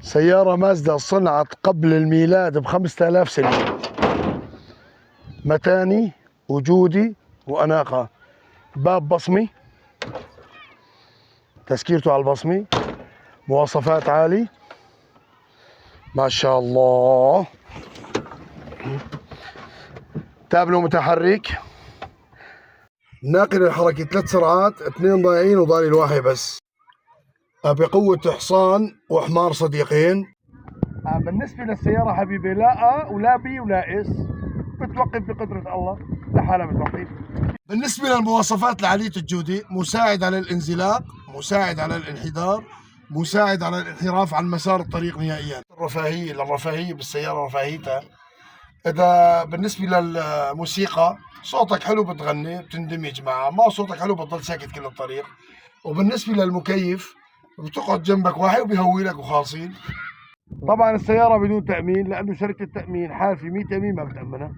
سيارة مازدا صنعت قبل الميلاد ب5000 سنة. متاني وجودي وأناقة. باب بصمي، تسكيرته على البصمي، مواصفات عالي ما شاء الله. تابلو متحرك، ناقل الحركة 3 سرعات، 2 ضايعين وضالي الواحد بس. بقوة حصان وحمار صديقين. بالنسبة للسيارة حبيبي لا ولا بي ولا اس، بتوقف بقدرة الله لحالها بتوقف. بالنسبة للمواصفات لعالية الجودة، مساعد على الانزلاق، مساعد على الانحدار، مساعد على الانحراف عن مسار الطريق نهائيا. الرفاهية بالسيارة رفاهيتها. إذا بالنسبة للموسيقى صوتك حلو بتغني بتندمج معه، ما صوتك حلو بتضل ساكت كل الطريق. وبالنسبة للمكيف بتقعد جنبك واحد وبيهوي لك وخالصين. طبعا السيارة بدون تأمين، لأنه شركة التأمين حالفة 100 يمين ما بتأمنها.